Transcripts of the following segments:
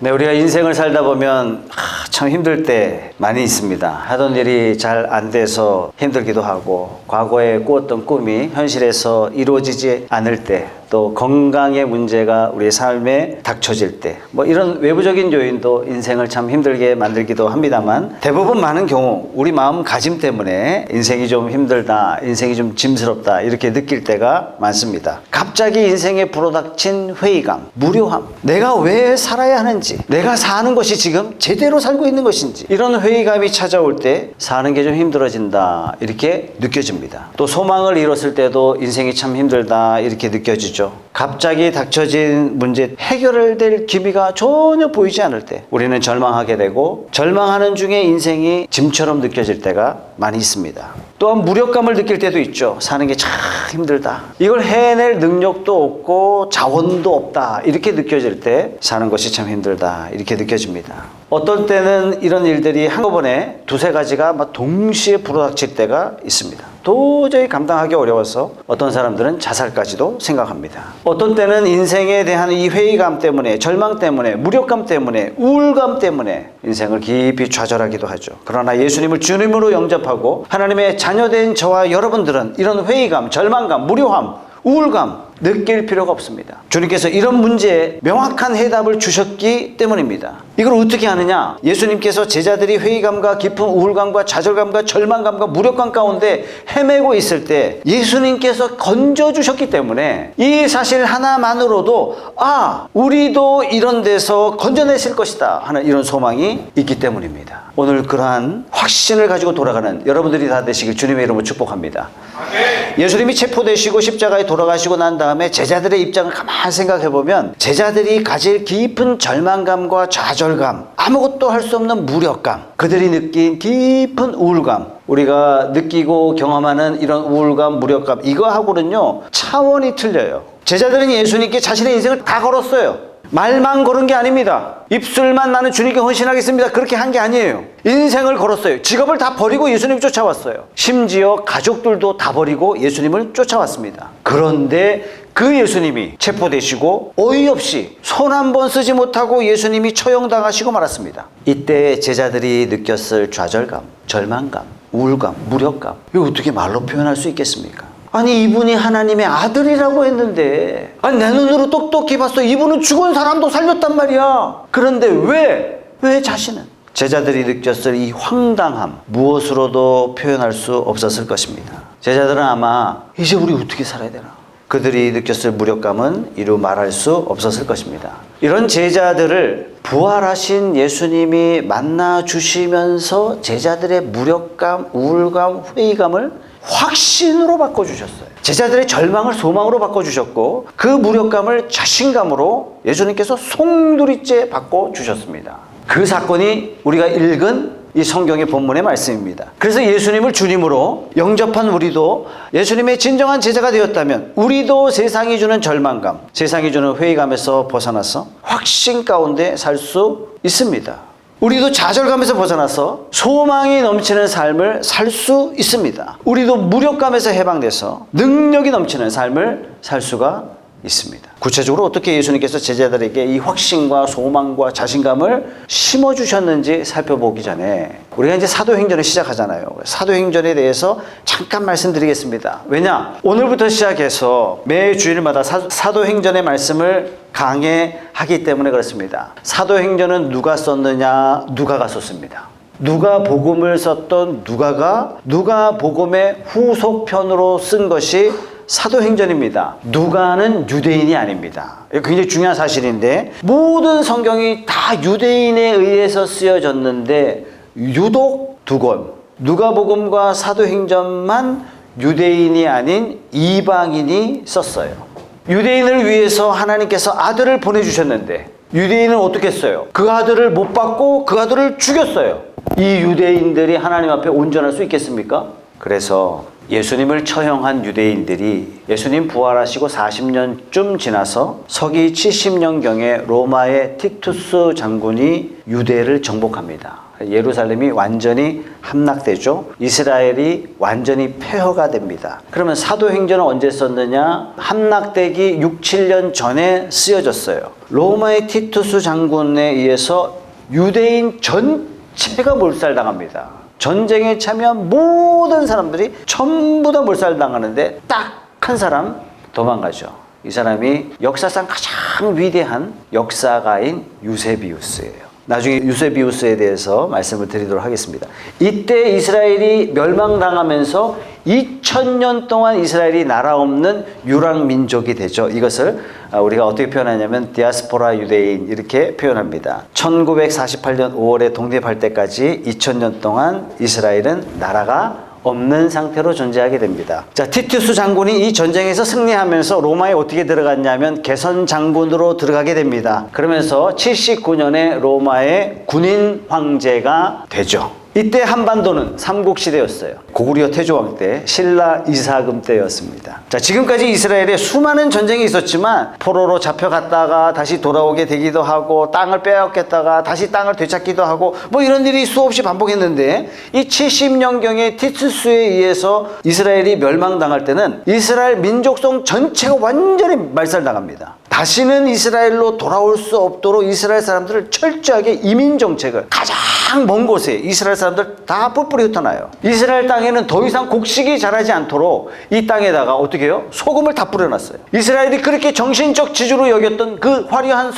네, 우리가 인생을 살다 보면 참 힘들 때 많이 있습니다. 하던 일이 잘 안 돼서 힘들기도 하고, 과거에 꾸었던 꿈이 현실에서 이루어지지 않을 때, 또 건강의 문제가 우리의 삶에 닥쳐질 때, 뭐 이런 외부적인 요인도 인생을 참 힘들게 만들기도 합니다만, 대부분 많은 경우 우리 마음가짐 때문에 인생이 좀 힘들다, 인생이 좀 짐스럽다 이렇게 느낄 때가 많습니다. 갑자기 인생에 불어닥친 회의감, 무료함, 내가 왜 살아야 하는지, 내가 사는 것이 지금 제대로 살고 있는 것인지, 이런 회의감이 찾아올 때 사는 게 좀 힘들어진다 이렇게 느껴집니다. 또 소망을 잃었을 때도 인생이 참 힘들다 이렇게 느껴지죠. 갑자기 닥쳐진 문제 해결될 기미가 전혀 보이지 않을 때 우리는 절망하게 되고, 절망하는 중에 인생이 짐처럼 느껴질 때가 많이 있습니다. 또한 무력감을 느낄 때도 있죠. 사는 게 참 힘들다, 이걸 해낼 능력도 없고 자원도 없다 이렇게 느껴질 때 사는 것이 참 힘들다 이렇게 느껴집니다. 어떤 때는 이런 일들이 한꺼번에 두세 가지가 막 동시에 불어닥칠 때가 있습니다. 도저히 감당하기 어려워서 어떤 사람들은 자살까지도 생각합니다. 어떤 때는 인생에 대한 이 회의감 때문에, 절망 때문에, 무력감 때문에, 우울감 때문에 인생을 깊이 좌절하기도 하죠. 그러나 예수님을 주님으로 영접하고 하나님의 자녀된 저와 여러분들은 이런 회의감, 절망감, 무료함, 우울감 느낄 필요가 없습니다. 주님께서 이런 문제에 명확한 해답을 주셨기 때문입니다. 이걸 어떻게 하느냐? 예수님께서 제자들이 회의감과 깊은 우울감과 좌절감과 절망감과 무력감 가운데 헤매고 있을 때 예수님께서 건져주셨기 때문에 이 사실 하나만으로도 우리도 이런 데서 건져내실 것이다 하는 이런 소망이 있기 때문입니다. 오늘 그러한 확신을 가지고 돌아가는 여러분들이 다 되시길 주님의 이름으로 축복합니다. 예수님이 체포되시고 십자가에 돌아가시고 난 다음에 제자들의 입장을 가만히 생각해보면 제자들이 가질 깊은 절망감과 좌절감, 아무것도 할 수 없는 무력감, 그들이 느낀 깊은 우울감, 우리가 느끼고 경험하는 이런 우울감, 무력감, 이거하고는요 차원이 틀려요. 제자들은 예수님께 자신의 인생을 다 걸었어요. 말만 걸은 게 아닙니다. 입술만 나는 주님께 헌신하겠습니다 그렇게 한 게 아니에요. 인생을 걸었어요. 직업을 다 버리고 예수님 쫓아왔어요. 심지어 가족들도 다 버리고 예수님을 쫓아왔습니다. 그런데 그 예수님이 체포되시고 어이없이 손 한 번 쓰지 못하고 예수님이 처형당하시고 말았습니다. 이때 제자들이 느꼈을 좌절감, 절망감, 우울감, 무력감, 이거 어떻게 말로 표현할 수 있겠습니까? 아니, 이분이 하나님의 아들이라고 했는데, 아니 내 눈으로 똑똑히 봤어. 이분은 죽은 사람도 살렸단 말이야. 그런데 왜 자신은? 제자들이 느꼈을 이 황당함, 무엇으로도 표현할 수 없었을 것입니다. 제자들은 아마 이제 우리 어떻게 살아야 되나? 그들이 느꼈을 무력감은 이루 말할 수 없었을 것입니다. 이런 제자들을 부활하신 예수님이 만나 주시면서 제자들의 무력감, 우울감, 회의감을 확신으로 바꿔주셨어요. 제자들의 절망을 소망으로 바꿔주셨고, 그 무력감을 자신감으로 예수님께서 송두리째 바꿔주셨습니다. 그 사건이 우리가 읽은 이 성경의 본문의 말씀입니다. 그래서 예수님을 주님으로 영접한 우리도 예수님의 진정한 제자가 되었다면 우리도 세상이 주는 절망감, 세상이 주는 회의감에서 벗어나서 확신 가운데 살 수 있습니다. 우리도 좌절감에서 벗어나서 소망이 넘치는 삶을 살 수 있습니다. 우리도 무력감에서 해방돼서 능력이 넘치는 삶을 살 수가 있습니다. 구체적으로 어떻게 예수님께서 제자들에게 이 확신과 소망과 자신감을 심어주셨는지 살펴보기 전에 우리가 이제 사도행전을 시작하잖아요. 사도행전에 대해서 잠깐 말씀드리겠습니다. 왜냐? 오늘부터 시작해서 매 주일마다 사도행전의 말씀을 강해하기 때문에 그렇습니다. 사도행전은 누가 썼느냐? 누가가 썼습니다. 누가복음을 썼던 누가가 누가복음의 후속편으로 쓴 것이 사도행전입니다. 누가는 유대인이 아닙니다. 굉장히 중요한 사실인데, 모든 성경이 다 유대인에 의해서 쓰여졌는데 유독 두 권, 누가복음과 사도행전만 유대인이 아닌 이방인이 썼어요. 유대인을 위해서 하나님께서 아들을 보내주셨는데 유대인은 어떻게 했어요? 그 아들을 못 받고 그 아들을 죽였어요. 이 유대인들이 하나님 앞에 온전할 수 있겠습니까? 그래서 예수님을 처형한 유대인들이 예수님 부활하시고 40년쯤 지나서 서기 70년경에 로마의 티투스 장군이 유대를 정복합니다. 예루살렘이 완전히 함락되죠. 이스라엘이 완전히 폐허가 됩니다. 그러면 사도행전은 언제 썼느냐? 함락되기 6, 7년 전에 쓰여졌어요. 로마의 티투스 장군에 의해서 유대인 전체가 몰살당합니다. 전쟁에 참여한 모든 사람들이 전부 다 몰살당하는데 딱 한 사람 도망가죠. 이 사람이 역사상 가장 위대한 역사가인 유세비우스예요. 나중에 유세비우스에 대해서 말씀을 드리도록 하겠습니다. 이때 이스라엘이 멸망당하면서 2000년 동안 이스라엘이 나라 없는 유랑민족이 되죠. 이것을 우리가 어떻게 표현하냐면 디아스포라 유대인 이렇게 표현합니다. 1948년 5월에 독립할 때까지 2000년 동안 이스라엘은 나라가 없는 상태로 존재하게 됩니다. 자, 티투스 장군이 이 전쟁에서 승리하면서 로마에 어떻게 들어갔냐면 개선 장군으로 들어가게 됩니다. 그러면서 79년에 로마의 군인 황제가 되죠. 이때 한반도는 삼국시대였어요. 고구려 태조왕 때, 신라 이사금 때였습니다. 자, 지금까지 이스라엘에 수많은 전쟁이 있었지만 포로로 잡혀갔다가 다시 돌아오게 되기도 하고 땅을 빼앗겼다가 다시 땅을 되찾기도 하고 뭐 이런 일이 수없이 반복했는데 이 70년경에 티투스에 의해서 이스라엘이 멸망당할 때는 이스라엘 민족성 전체가 완전히 말살당합니다. 다시는 이스라엘로 돌아올 수 없도록 이스라엘 사람들을 철저하게 이민 정책을 가장 먼 곳에 이스라엘 사람들 다 뿔뿔이 흩어놔요. 이스라엘 땅에는 더 이상 곡식이 자라지 않도록 이 땅에다가 어떻게 해요? 소금을 다 뿌려놨어요. 이스라엘이 그렇게 정신적 지주로 여겼던 그 화려한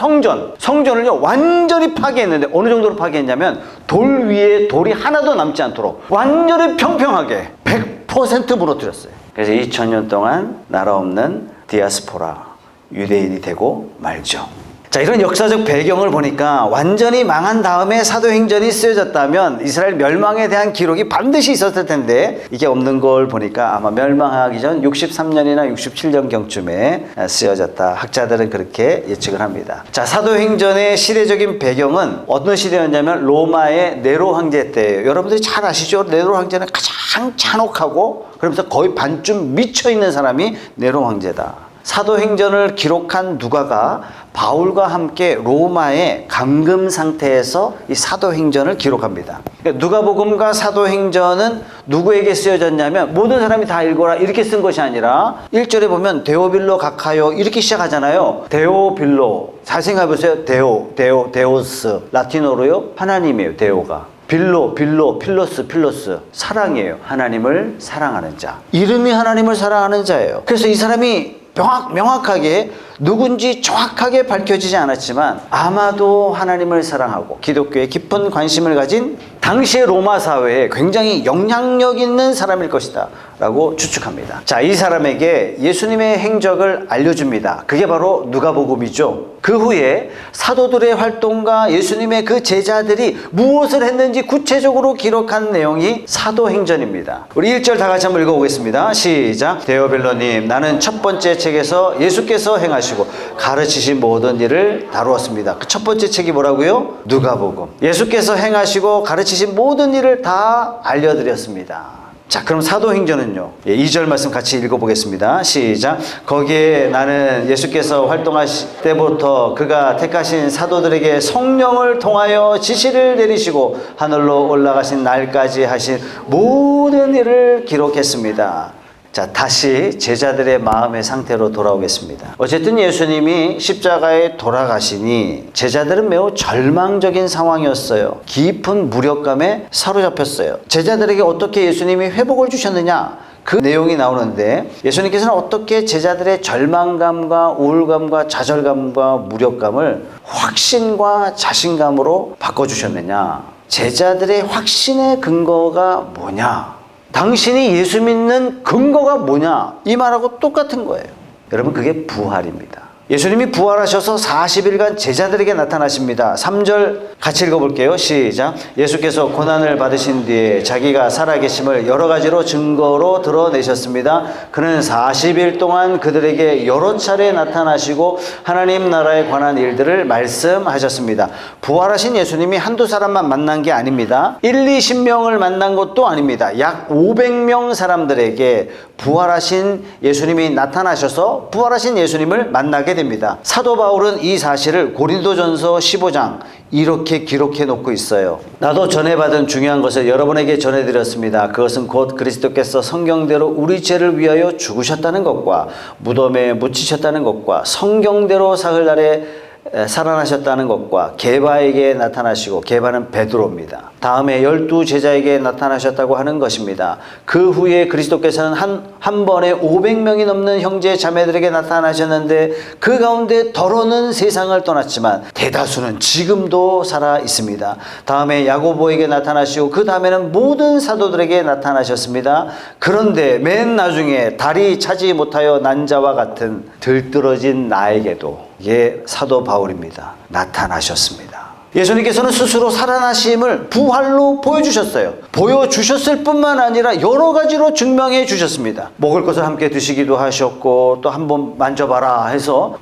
성전을요 완전히 파괴했는데 어느 정도로 파괴했냐면 돌 위에 돌이 하나도 남지 않도록 완전히 평평하게 100% 무너뜨렸어요. 그래서 2000년 동안 나라 없는 디아스포라 유대인이 되고 말죠. 자, 이런 역사적 배경을 보니까 완전히 망한 다음에 사도행전이 쓰여졌다면 이스라엘 멸망에 대한 기록이 반드시 있었을 텐데 이게 없는 걸 보니까 아마 멸망하기 전 63년이나 67년경쯤에 쓰여졌다. 학자들은 그렇게 예측을 합니다. 자, 사도행전의 시대적인 배경은 어떤 시대였냐면 로마의 네로 황제 때예요. 여러분들이 잘 아시죠? 네로 황제는 가장 잔혹하고 그러면서 거의 반쯤 미쳐있는 사람이 네로 황제다. 사도행전을 기록한 누가가 바울과 함께 로마의 감금 상태에서 이 사도행전을 기록합니다. 그러니까 누가복음과 사도행전은 누구에게 쓰여졌냐면 모든 사람이 다 읽어라 이렇게 쓴 것이 아니라 1절에 보면 데오빌로 각하요 이렇게 시작하잖아요. 데오빌로 잘 생각해보세요. 데오스 라틴어로요 하나님이에요. 데오가 빌로, 필로스 사랑이에요. 하나님을 사랑하는 자. 이름이 하나님을 사랑하는 자예요. 그래서 이 사람이 명확하게 누군지 정확하게 밝혀지지 않았지만 아마도 하나님을 사랑하고 기독교에 깊은 관심을 가진 당시의 로마 사회에 굉장히 영향력 있는 사람일 것이다 라고 추측합니다. 자, 이 사람에게 예수님의 행적을 알려줍니다. 그게 바로 누가복음이죠. 그 후에 사도들의 활동과 예수님의 그 제자들이 무엇을 했는지 구체적으로 기록한 내용이 사도행전입니다. 우리 1절 다 같이 한번 읽어보겠습니다. 시작. 데오빌로님, 나는 첫 번째 책에서 예수께서 행하시고 가르치신 모든 일을 다루었습니다. 그 첫 번째 책이 뭐라고요? 누가복음. 예수께서 행하시고 가르치신 모든 일을 다 알려드렸습니다. 자, 그럼 사도행전은요. 2절 말씀 같이 읽어보겠습니다. 시작. 거기에 나는 예수께서 활동하실 때부터 그가 택하신 사도들에게 성령을 통하여 지시를 내리시고 하늘로 올라가신 날까지 하신 모든 일을 기록했습니다. 자, 다시 제자들의 마음의 상태로 돌아오겠습니다. 어쨌든 예수님이 십자가에 돌아가시니 제자들은 매우 절망적인 상황이었어요. 깊은 무력감에 사로잡혔어요. 제자들에게 어떻게 예수님이 회복을 주셨느냐? 그 내용이 나오는데 예수님께서는 어떻게 제자들의 절망감과 우울감과 좌절감과 무력감을 확신과 자신감으로 바꿔주셨느냐? 제자들의 확신의 근거가 뭐냐? 당신이 예수 믿는 근거가 뭐냐? 이 말하고 똑같은 거예요. 여러분, 그게 부활입니다. 예수님이 부활하셔서 40일간 제자들에게 나타나십니다. 3절 같이 읽어볼게요. 시작. 예수께서 고난을 받으신 뒤에 자기가 살아계심을 여러 가지로 증거로 드러내셨습니다. 그는 40일 동안 그들에게 여러 차례 나타나시고 하나님 나라에 관한 일들을 말씀하셨습니다. 부활하신 예수님이 한두 사람만 만난 게 아닙니다. 20명을 만난 것도 아닙니다. 약 500명 사람들에게 부활하신 예수님이 나타나셔서 부활하신 예수님을 만나게 하게 됩니다. 사도 바울은 이 사실을 고린도전서 15장 이렇게 기록해 놓고 있어요. 나도 전해받은 중요한 것을 여러분에게 전해드렸습니다. 그것은 곧 그리스도께서 성경대로 우리 죄를 위하여 죽으셨다는 것과 무덤에 묻히셨다는 것과 성경대로 사흘날에 살아나셨다는 것과 게바에게 나타나시고, 게바는 베드로입니다. 다음에 12 제자에게 나타나셨다고 하는 것입니다. 그 후에 그리스도께서는 한 번에 500명이 넘는 형제 자매들에게 나타나셨는데 그 가운데 더러는 세상을 떠났지만 대다수는 지금도 살아 있습니다. 다음에 야고보에게 나타나시고 그 다음에는 모든 사도들에게 나타나셨습니다. 그런데 맨 나중에 다리 차지 못하여 난 자와 같은 들뜨러진 나에게도, 이게 사도 바울입니다, 나타나셨습니다. 예수님께서는 스스로 살아나심을 부활로 보여주셨어요. 보여주셨을 뿐만 아니라 여러 가지로 증명해 주셨습니다. 먹을 것을 함께 드시기도 하셨고, 또 한번 만져봐라 해서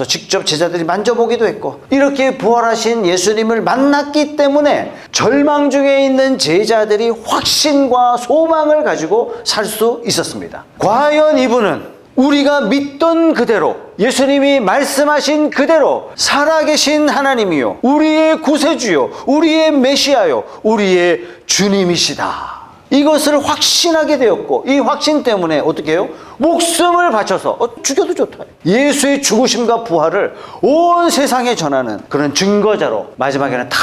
직접 제자들이 만져보기도 했고, 이렇게 부활하신 예수님을 만났기 때문에 절망 중에 있는 제자들이 확신과 소망을 가지고 살 수 있었습니다. 과연 이분은 우리가 믿던 그대로, 예수님이 말씀하신 그대로 살아계신 하나님이요, 우리의 구세주요, 우리의 메시아요, 우리의 주님이시다, 이것을 확신하게 되었고, 이 확신 때문에 어떻게 해요? 목숨을 바쳐서 죽여도 좋다, 예수의 죽으심과 부활을 온 세상에 전하는 그런 증거자로 마지막에는 다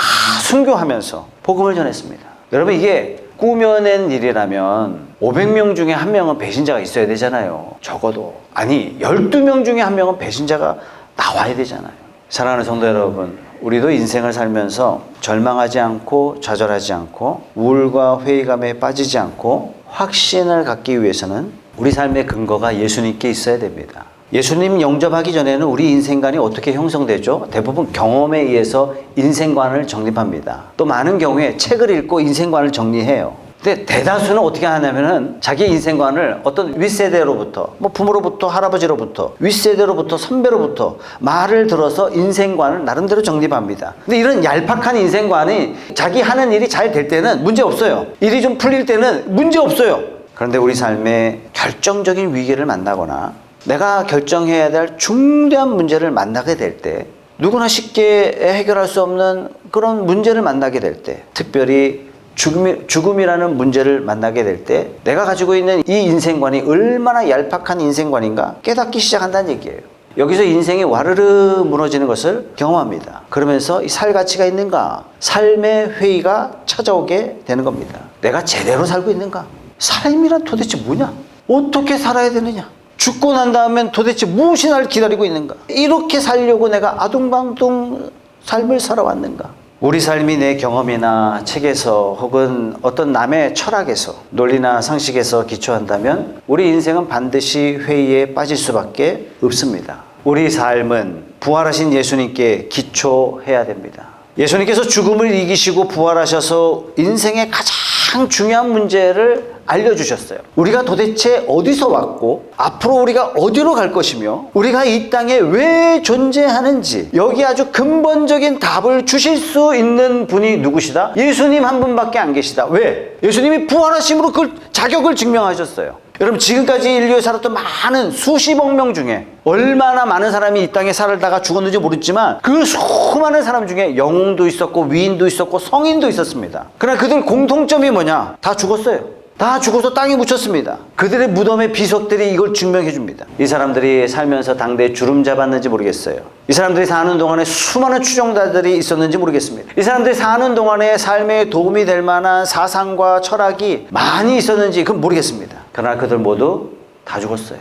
순교하면서 복음을 전했습니다. 여러분, 이게 꾸며낸 일이라면 500명 중에 한 명은 배신자가 있어야 되잖아요. 적어도. 아니, 12명 중에 한 명은 배신자가 나와야 되잖아요. 사랑하는 성도 여러분, 우리도 인생을 살면서 절망하지 않고 좌절하지 않고 우울과 회의감에 빠지지 않고 확신을 갖기 위해서는 우리 삶의 근거가 예수님께 있어야 됩니다. 예수님 영접하기 전에는 우리 인생관이 어떻게 형성되죠? 대부분 경험에 의해서 인생관을 정립합니다. 또 많은 경우에 책을 읽고 인생관을 정리해요. 근데 대다수는 어떻게 하냐면은 자기 인생관을 어떤 윗세대로부터, 부모로부터, 할아버지로부터, 윗세대로부터, 선배로부터 말을 들어서 인생관을 나름대로 정립합니다. 근데 이런 얄팍한 인생관이 자기 하는 일이 잘 될 때는 문제 없어요. 일이 좀 풀릴 때는 문제 없어요. 그런데 우리 삶에 결정적인 위기를 만나거나 내가 결정해야 될 중대한 문제를 만나게 될 때, 누구나 쉽게 해결할 수 없는 그런 문제를 만나게 될 때, 특별히 죽음이라는 문제를 만나게 될 때 내가 가지고 있는 이 인생관이 얼마나 얄팍한 인생관인가 깨닫기 시작한다는 얘기예요. 여기서 인생이 와르르 무너지는 것을 경험합니다. 그러면서 이 살 가치가 있는가, 삶의 회의가 찾아오게 되는 겁니다. 내가 제대로 살고 있는가, 삶이란 도대체 뭐냐, 어떻게 살아야 되느냐, 죽고 난 다음엔 도대체 무엇이 날 기다리고 있는가, 이렇게 살려고 내가 아둥방둥 삶을 살아왔는가. 우리 삶이 내 경험이나 책에서 혹은 어떤 남의 철학에서, 논리나 상식에서 기초한다면 우리 인생은 반드시 회의에 빠질 수밖에 없습니다. 우리 삶은 부활하신 예수님께 기초해야 됩니다. 예수님께서 죽음을 이기시고 부활하셔서 인생의 가장 중요한 문제를 알려주셨어요. 우리가 도대체 어디서 왔고 앞으로 우리가 어디로 갈 것이며 우리가 이 땅에 왜 존재하는지, 여기 아주 근본적인 답을 주실 수 있는 분이 누구시다? 예수님 한 분밖에 안 계시다. 왜? 예수님이 부활하심으로 그 자격을 증명하셨어요. 여러분, 지금까지 인류에 살았던 많은 수십억 명 중에 얼마나 많은 사람이 이 땅에 살다가 죽었는지 모르지만 그 수많은 사람 중에 영웅도 있었고 위인도 있었고 성인도 있었습니다. 그러나 그들 공통점이 뭐냐? 다 죽었어요. 다 죽어서 땅에 묻혔습니다. 그들의 무덤의 비석들이 이걸 증명해 줍니다. 이 사람들이 살면서 당대에 주름 잡았는지 모르겠어요. 이 사람들이 사는 동안에 수많은 추종자들이 있었는지 모르겠습니다. 이 사람들이 사는 동안에 삶에 도움이 될 만한 사상과 철학이 많이 있었는지 그건 모르겠습니다. 그러나 그들 모두 다 죽었어요.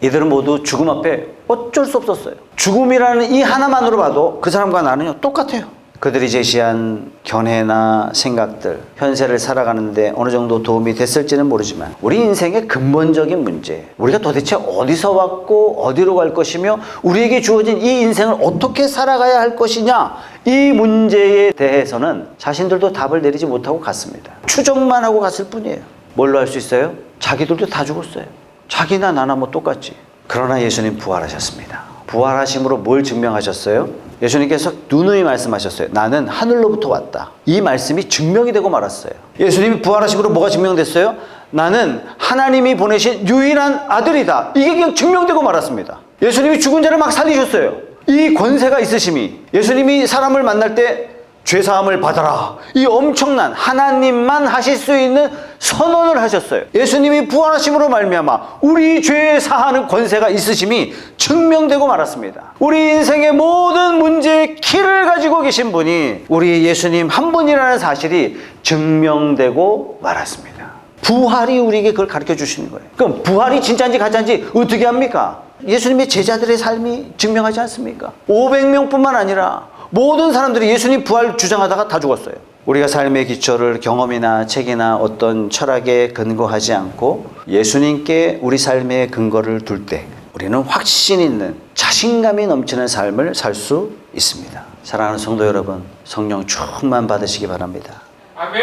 이들은 모두 죽음 앞에 어쩔 수 없었어요. 죽음이라는 이 하나만으로 봐도 그 사람과 나는요 똑같아요. 그들이 제시한 견해나 생각들, 현세를 살아가는데 어느 정도 도움이 됐을지는 모르지만 우리 인생의 근본적인 문제, 우리가 도대체 어디서 왔고 어디로 갈 것이며 우리에게 주어진 이 인생을 어떻게 살아가야 할 것이냐, 이 문제에 대해서는 자신들도 답을 내리지 못하고 갔습니다. 추정만 하고 갔을 뿐이에요. 뭘로 할 수 있어요? 자기들도 다 죽었어요. 자기나 나나 똑같지. 그러나 예수님 부활하셨습니다. 부활하심으로 뭘 증명하셨어요? 예수님께서 누누이 말씀하셨어요. 나는 하늘로부터 왔다. 이 말씀이 증명이 되고 말았어요. 예수님이 부활하심으로 뭐가 증명됐어요? 나는 하나님이 보내신 유일한 아들이다. 이게 그냥 증명되고 말았습니다. 예수님이 죽은 자를 막 살리셨어요. 이 권세가 있으심이 예수님이 사람을 만날 때 죄사함을 받아라, 이 엄청난 하나님만 하실 수 있는 선언을 하셨어요. 예수님이 부활하심으로 말미암아 우리 죄 사하는 권세가 있으심이 증명되고 말았습니다. 우리 인생의 모든 문제의 키를 가지고 계신 분이 우리 예수님 한 분이라는 사실이 증명되고 말았습니다. 부활이 우리에게 그걸 가르쳐 주시는 거예요. 그럼 부활이 진짜인지 가짜인지 어떻게 합니까? 예수님의 제자들의 삶이 증명하지 않습니까? 500명뿐만 아니라 모든 사람들이 예수님 부활 주장하다가 다 죽었어요. 우리가 삶의 기초를 경험이나 책이나 어떤 철학에 근거하지 않고 예수님께 우리 삶의 근거를 둘 때 우리는 확신 있는 자신감이 넘치는 삶을 살 수 있습니다. 사랑하는 성도 여러분, 성령 충만 받으시기 바랍니다. 아멘.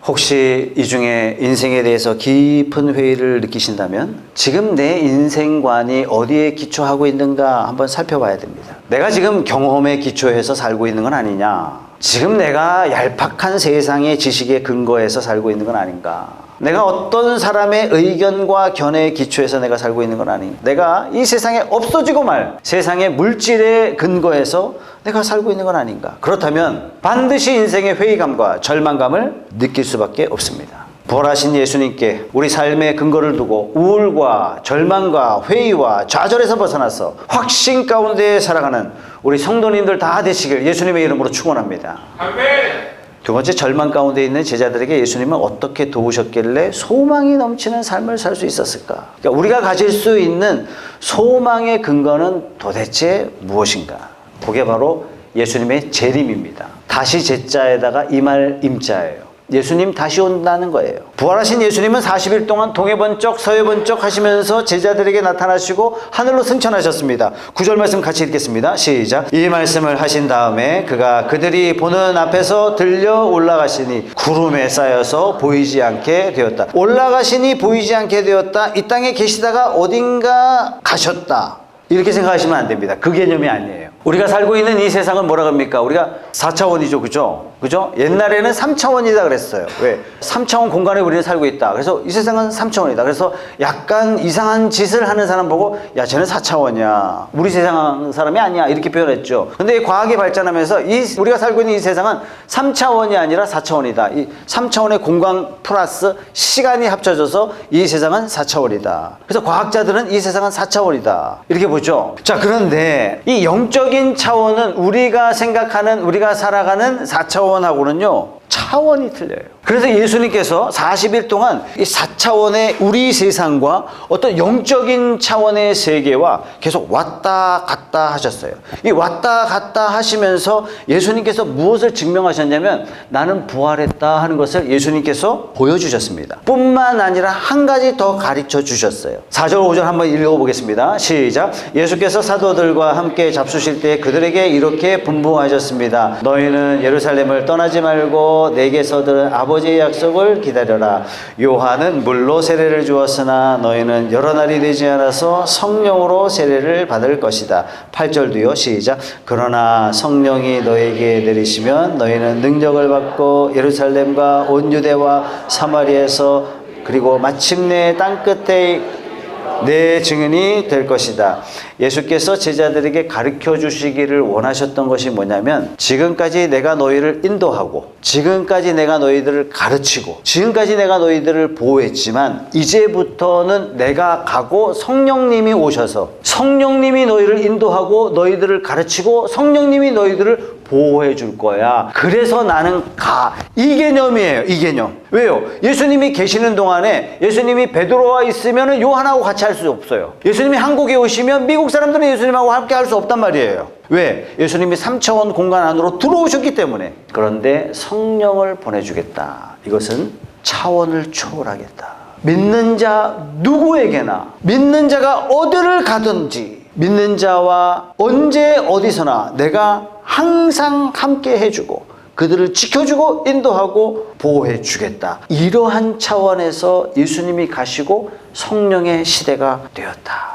혹시 이 중에 인생에 대해서 깊은 회의를 느끼신다면 지금 내 인생관이 어디에 기초하고 있는가 한번 살펴봐야 됩니다. 내가 지금 경험에 기초해서 살고 있는 건 아니냐? 지금 내가 얄팍한 세상의 지식에 근거해서 살고 있는 건 아닌가? 내가 어떤 사람의 의견과 견해에 기초해서 내가 살고 있는 건 아닌가? 내가 이 세상에 없어지고 말 세상의 물질에 근거해서 내가 살고 있는 건 아닌가? 그렇다면 반드시 인생의 회의감과 절망감을 느낄 수밖에 없습니다. 부활하신 예수님께 우리 삶의 근거를 두고 우울과 절망과 회의와 좌절에서 벗어나서 확신 가운데 살아가는 우리 성도님들 다 되시길 예수님의 이름으로 축원합니다. 아멘. 두 번째, 절망 가운데 있는 제자들에게 예수님은 어떻게 도우셨길래 소망이 넘치는 삶을 살 수 있었을까? 그러니까 우리가 가질 수 있는 소망의 근거는 도대체 무엇인가? 그게 바로 예수님의 재림입니다. 다시 제자에다가 임할 임자예요. 예수님 다시 온다는 거예요. 부활하신 예수님은 40일 동안 동해 번쩍 서해 번쩍 하시면서 제자들에게 나타나시고 하늘로 승천하셨습니다. 9절 말씀 같이 읽겠습니다. 시작. 이 말씀을 하신 다음에 그가 그들이 보는 앞에서 들려 올라가시니 구름에 쌓여서 보이지 않게 되었다. 올라가시니 보이지 않게 되었다. 이 땅에 계시다가 어딘가 가셨다. 이렇게 생각하시면 안 됩니다. 그 개념이 아니에요. 우리가 살고 있는 이 세상은 뭐라 합니까? 우리가 4차원이죠. 그죠? 옛날에는 3차원이다 그랬어요. 왜? 3차원 공간에 우리는 살고 있다. 그래서 이 세상은 3차원이다. 그래서 약간 이상한 짓을 하는 사람 보고 야, 쟤는 4차원이야. 우리 세상 사람이 아니야. 이렇게 표현했죠. 근데 과학이 발전하면서 우리가 살고 있는 이 세상은 3차원이 아니라 4차원이다. 이 3차원의 공간 플러스 시간이 합쳐져서 이 세상은 4차원이다. 그래서 과학자들은 이 세상은 4차원이다. 이렇게 보죠. 자, 그런데 이 영적인 차원은 우리가 생각하는, 우리가 살아가는 4차원하고는요 차원이 틀려요. 그래서 예수님께서 40일 동안 이 4차원의 우리 세상과 어떤 영적인 차원의 세계와 계속 왔다 갔다 하셨어요. 이 왔다 갔다 하시면서 예수님께서 무엇을 증명하셨냐면 나는 부활했다 하는 것을 예수님께서 보여주셨습니다. 뿐만 아니라 한 가지 더 가르쳐 주셨어요. 4절 5절 한번 읽어보겠습니다. 시작. 예수께서 사도들과 함께 잡수실 때 그들에게 이렇게 분부하셨습니다. 너희는 예루살렘을 떠나지 말고 내게서 들은 아버지의 약속을 기다려라. 요한은 물로 세례를 주었으나 너희는 여러 날이 되지 않아서 성령으로 세례를 받을 것이다. 8절도요. 시작. 그러나 성령이 너에게 내리시면 너희는 능력을 받고 예루살렘과 온 유대와 사마리아에서 그리고 마침내 땅끝에 내 증인이 될 것이다. 예수께서 제자들에게 가르쳐 주시기를 원하셨던 것이 뭐냐면 지금까지 내가 너희를 인도하고 지금까지 내가 너희들을 가르치고 지금까지 내가 너희들을 보호했지만 이제부터는 내가 가고 성령님이 오셔서 성령님이 너희를 인도하고 너희들을 가르치고 성령님이 너희들을 보호해 줄 거야. 그래서 나는 가. 이 개념이에요. 이 개념. 왜요? 예수님이 계시는 동안에 예수님이 베드로와 있으면 요한하고 같이 할 수 없어요. 예수님이 한국에 오시면 미국 사람들은 예수님하고 함께 할 수 없단 말이에요. 왜? 예수님이 3차원 공간 안으로 들어오셨기 때문에. 그런데 성령을 보내주겠다. 이것은 차원을 초월하겠다. 믿는 자 누구에게나 믿는 자가 어디를 가든지 믿는 자와 언제 어디서나 내가 항상 함께 해주고 그들을 지켜주고 인도하고 보호해 주겠다. 이러한 차원에서 예수님이 가시고 성령의 시대가 되었다.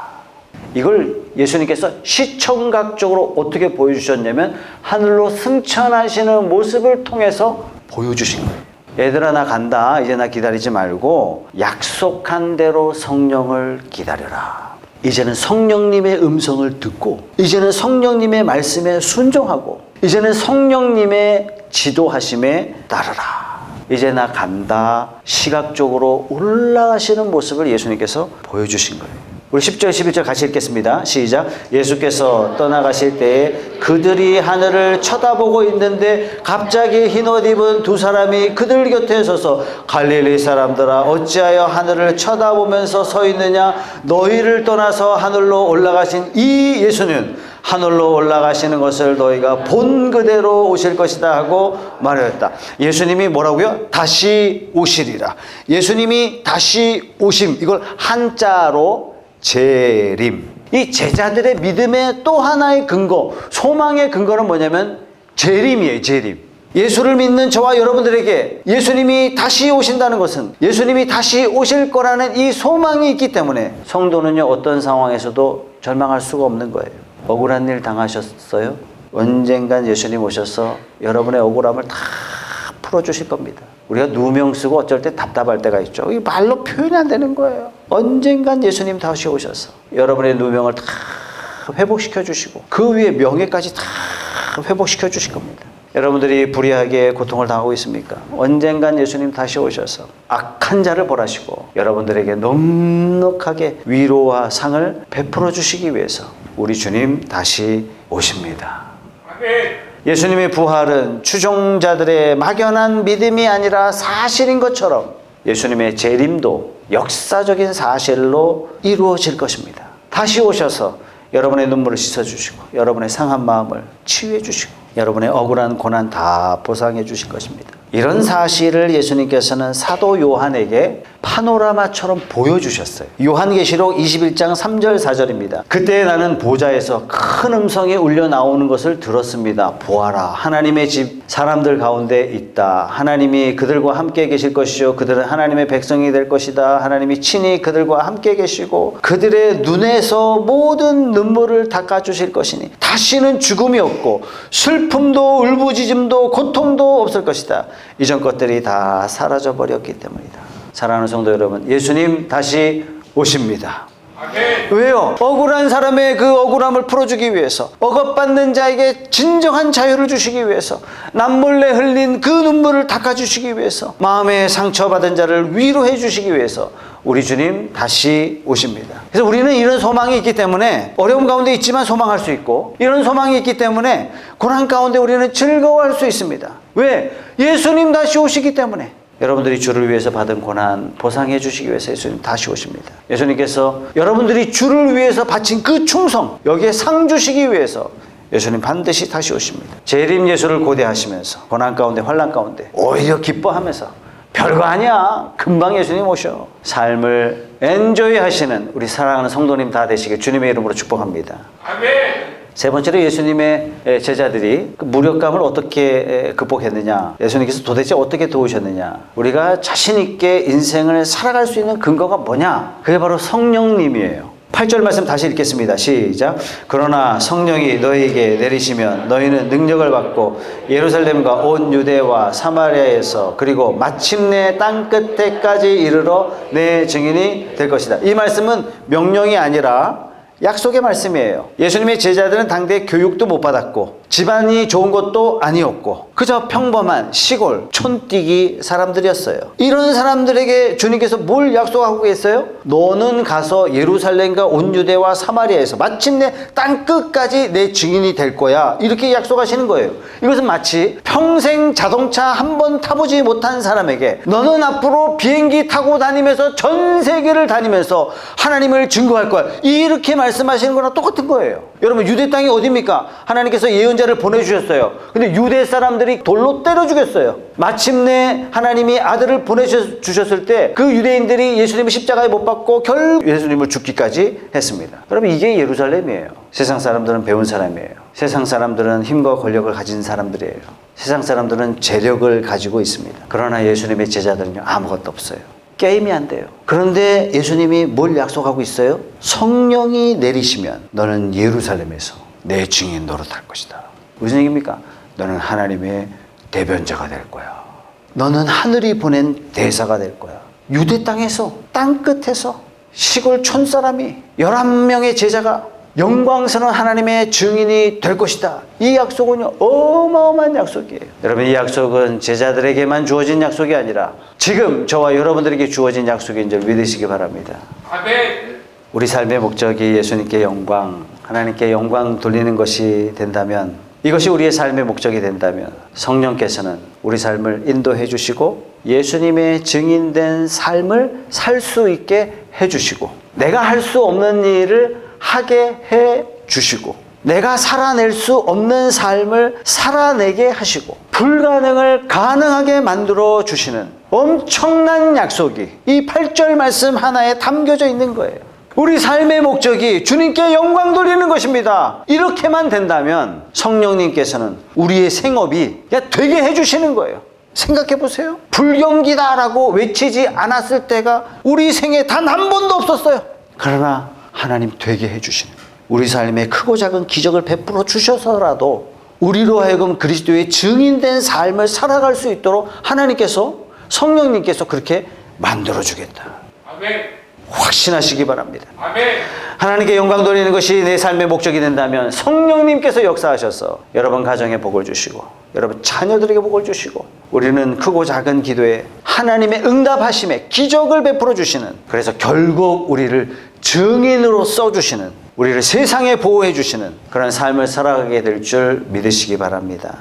이걸 예수님께서 시청각적으로 어떻게 보여주셨냐면 하늘로 승천하시는 모습을 통해서 보여주신 거예요. 얘들아 나 간다. 이제 나 기다리지 말고 약속한 대로 성령을 기다려라. 이제는 성령님의 음성을 듣고, 이제는 성령님의 말씀에 순종하고, 이제는 성령님의 지도하심에 따르라. 이제 나 간다. 시각적으로 올라가시는 모습을 예수님께서 보여주신 거예요. 우리 10절 11절 같이 읽겠습니다. 시작. 예수께서 떠나가실 때에 그들이 하늘을 쳐다보고 있는데 갑자기 흰옷 입은 두 사람이 그들 곁에 서서 갈릴리 사람들아 어찌하여 하늘을 쳐다보면서 서 있느냐. 너희를 떠나서 하늘로 올라가신 이 예수는 하늘로 올라가시는 것을 너희가 본 그대로 오실 것이다 하고 말하였다. 예수님이 뭐라고요? 다시 오시리라. 예수님이 다시 오심. 이걸 한자로 재림. 이 제자들의 믿음의 또 하나의 근거, 소망의 근거는 뭐냐면 재림이에요. 재림. 예수를 믿는 저와 여러분들에게 예수님이 다시 오신다는 것은, 예수님이 다시 오실 거라는 이 소망이 있기 때문에 성도는요, 어떤 상황에서도 절망할 수가 없는 거예요. 억울한 일 당하셨어요? 언젠간 예수님 오셔서 여러분의 억울함을 다 풀어주실 겁니다. 우리가 누명 쓰고 어쩔 때 답답할 때가 있죠. 이 말로 표현이 안 되는 거예요. 언젠간 예수님 다시 오셔서 여러분의 누명을 다 회복시켜 주시고 그 위에 명예까지 다 회복시켜 주실 겁니다. 여러분들이 불의하게 고통을 당하고 있습니까? 언젠간 예수님 다시 오셔서 악한 자를 벌하시고 여러분들에게 넉넉하게 위로와 상을 베풀어 주시기 위해서 우리 주님 다시 오십니다. 예수님의 부활은 추종자들의 막연한 믿음이 아니라 사실인 것처럼 예수님의 재림도 역사적인 사실로 이루어질 것입니다. 다시 오셔서 여러분의 눈물을 씻어주시고 여러분의 상한 마음을 치유해 주시고 여러분의 억울한 고난 다 보상해 주실 것입니다. 이런 사실을 예수님께서는 사도 요한에게 파노라마처럼 보여주셨어요. 요한계시록 21장 3절 4절입니다. 그때 나는 보좌에서 큰 음성이 울려 나오는 것을 들었습니다. 보아라, 하나님의 집 사람들 가운데 있다. 하나님이 그들과 함께 계실 것이요 그들은 하나님의 백성이 될 것이다. 하나님이 친히 그들과 함께 계시고 그들의 눈에서 모든 눈물을 닦아주실 것이니 다시는 죽음이 없고 슬픔도 울부짖음도 고통도 없을 것이다. 이전 것들이 다 사라져 버렸기 때문이다. 사랑하는 성도 여러분, 예수님 다시 오십니다. 왜요? 억울한 사람의 그 억울함을 풀어주기 위해서, 억압받는 자에게 진정한 자유를 주시기 위해서, 남몰래 흘린 그 눈물을 닦아주시기 위해서, 마음에 상처받은 자를 위로해 주시기 위해서 우리 주님 다시 오십니다. 그래서 우리는 이런 소망이 있기 때문에 어려움 가운데 있지만 소망할 수 있고, 이런 소망이 있기 때문에 고난 가운데 우리는 즐거워할 수 있습니다. 왜? 예수님 다시 오시기 때문에. 여러분들이 주를 위해서 받은 고난 보상해 주시기 위해서 예수님 다시 오십니다. 예수님께서 여러분들이 주를 위해서 바친 그 충성, 여기에 상 주시기 위해서 예수님 반드시 다시 오십니다. 재림 예수를 고대하시면서 고난 가운데 환난 가운데 오히려 기뻐하면서 별거 아니야, 금방 예수님 오셔, 삶을 엔조이 하시는 우리 사랑하는 성도님 다 되시길 주님의 이름으로 축복합니다. 아멘. 세 번째로 예수님의 제자들이 그 무력감을 어떻게 극복했느냐, 예수님께서 도대체 어떻게 도우셨느냐, 우리가 자신 있게 인생을 살아갈 수 있는 근거가 뭐냐, 그게 바로 성령님이에요. 8절 말씀 다시 읽겠습니다. 시작. 그러나 성령이 너희에게 내리시면 너희는 능력을 받고 예루살렘과 온 유대와 사마리아에서 그리고 마침내 땅끝에까지 이르러 내 증인이 될 것이다. 이 말씀은 명령이 아니라 약속의 말씀이에요. 예수님의 제자들은 당대 교육도 못 받았고 집안이 좋은 것도 아니었고 그저 평범한 시골 촌뛰기 사람들이었어요. 이런 사람들에게 주님께서 뭘 약속하고 계세요? 너는 가서 예루살렘과 온 유대와 사마리아에서 마침내 땅끝까지 내 증인이 될 거야, 이렇게 약속하시는 거예요. 이것은 마치 평생 자동차 한 번 타보지 못한 사람에게 너는 앞으로 비행기 타고 다니면서 전 세계를 다니면서 하나님을 증거할 거야, 이렇게 말씀하시는 거랑 똑같은 거예요. 여러분, 유대 땅이 어디입니까? 하나님께서 예언자를 보내주셨어요. 근데 유대 사람들이 돌로 때려 죽였어요. 마침내 하나님이 아들을 보내주셨을 때 그 유대인들이 예수님을 십자가에 못 박고 결국 예수님을 죽기까지 했습니다. 여러분, 이게 예루살렘이에요. 세상 사람들은 배운 사람이에요. 세상 사람들은 힘과 권력을 가진 사람들이에요. 세상 사람들은 재력을 가지고 있습니다. 그러나 예수님의 제자들은요, 아무것도 없어요. 게임이 안 돼요. 그런데 예수님이 뭘 약속하고 있어요? 성령이 내리시면 너는 예루살렘에서 내 증인 노릇할 것이다. 무슨 얘기입니까? 너는 하나님의 대변자가 될 거야. 너는 하늘이 보낸 대사가 될 거야. 유대 땅에서, 땅끝에서 시골 촌사람이 11명의 제자가 영광스러운 하나님의 증인이 될 것이다. 이 약속은요, 어마어마한 약속이에요. 여러분, 이 약속은 제자들에게만 주어진 약속이 아니라 지금 저와 여러분들에게 주어진 약속인 줄 믿으시기 바랍니다. 아멘. 우리 삶의 목적이 예수님께 영광, 하나님께 영광 돌리는 것이 된다면, 이것이 우리의 삶의 목적이 된다면 성령께서는 우리 삶을 인도해 주시고 예수님의 증인된 삶을 살 수 있게 해 주시고, 내가 할 수 없는 일을 하게 해 주시고, 내가 살아낼 수 없는 삶을 살아내게 하시고, 불가능을 가능하게 만들어 주시는 엄청난 약속이 이 8절 말씀 하나에 담겨져 있는 거예요. 우리 삶의 목적이 주님께 영광 돌리는 것입니다. 이렇게만 된다면 성령님께서는 우리의 생업이 되게 해주시는 거예요. 생각해 보세요. 불경기다라고 외치지 않았을 때가 우리 생에 단 한 번도 없었어요. 그러나 하나님 되게 해주시는, 우리 삶에 크고 작은 기적을 베풀어 주셔서라도 우리로 하여금 그리스도의 증인된 삶을 살아갈 수 있도록 하나님께서, 성령님께서 그렇게 만들어주겠다. 아멘. 확신하시기 바랍니다. 아멘. 하나님께 영광 돌리는 것이 내 삶의 목적이 된다면 성령님께서 역사하셔서 여러분 가정에 복을 주시고 여러분 자녀들에게 복을 주시고, 우리는 크고 작은 기도에 하나님의 응답하심에 기적을 베풀어 주시는, 그래서 결국 우리를 증인으로 써주시는, 우리를 세상에 보호해 주시는 그런 삶을 살아가게 될 줄 믿으시기 바랍니다.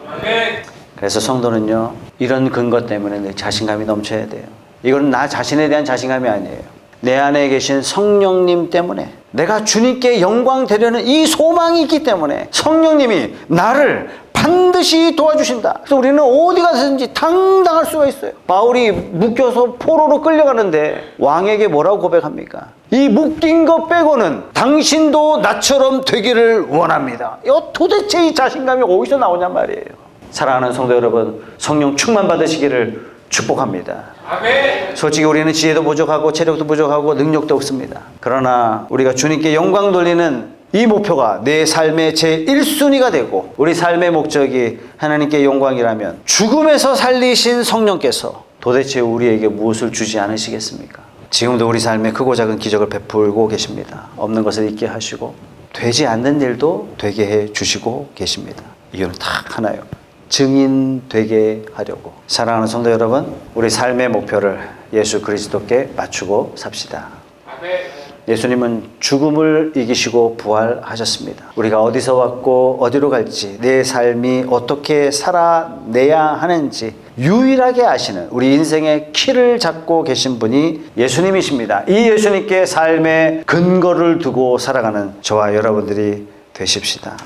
아멘. 그래서 성도는요, 이런 근거 때문에 내 자신감이 넘쳐야 돼요. 이건 나 자신에 대한 자신감이 아니에요. 내 안에 계신 성령님 때문에, 내가 주님께 영광 되려는 이 소망이 있기 때문에 성령님이 나를 반드시 도와주신다. 그래서 우리는 어디 가든지 당당할 수가 있어요. 바울이 묶여서 포로로 끌려가는데 왕에게 뭐라고 고백합니까? 이 묶인 것 빼고는 당신도 나처럼 되기를 원합니다. 도대체 이 자신감이 어디서 나오냔 말이에요. 사랑하는 성도 여러분, 성령 충만 받으시기를 축복합니다. 아멘. 솔직히 우리는 지혜도 부족하고 체력도 부족하고 능력도 없습니다. 그러나 우리가 주님께 영광 돌리는 이 목표가 내 삶의 제1순위가 되고, 우리 삶의 목적이 하나님께 영광이라면 죽음에서 살리신 성령께서 도대체 우리에게 무엇을 주지 않으시겠습니까? 지금도 우리 삶에 크고 작은 기적을 베풀고 계십니다. 없는 것을 있게 하시고 되지 않는 일도 되게 해 주시고 계십니다. 이유는 딱 하나요. 증인 되게 하려고. 사랑하는 성도 여러분, 우리 삶의 목표를 예수 그리스도께 맞추고 삽시다. 아멘. 예수님은 죽음을 이기시고 부활하셨습니다. 우리가 어디서 왔고 어디로 갈지, 내 삶이 어떻게 살아내야 하는지 유일하게 아시는, 우리 인생의 키를 잡고 계신 분이 예수님이십니다. 이 예수님께 삶의 근거를 두고 살아가는 저와 여러분들이 되십시다.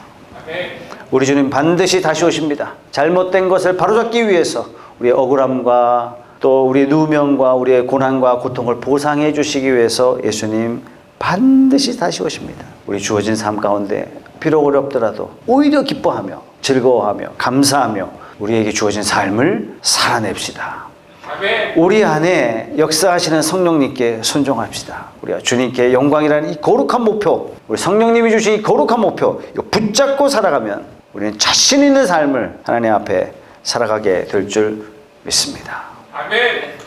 아멘. 우리 주님 반드시 다시 오십니다. 잘못된 것을 바로잡기 위해서 우리의 억울함과 또 우리의 누명과 우리의 고난과 고통을 보상해 주시기 위해서 예수님 반드시 다시 오십니다. 우리 주어진 삶 가운데 비록 어렵더라도 오히려 기뻐하며 즐거워하며 감사하며 우리에게 주어진 삶을 살아냅시다. 아멘. 우리 안에 역사하시는 성령님께 순종합시다. 우리가 주님께 영광이라는 이 거룩한 목표, 우리 성령님이 주신 이 거룩한 목표, 이거 붙잡고 살아가면 우리는 자신 있는 삶을 하나님 앞에 살아가게 될 줄 믿습니다. 아멘.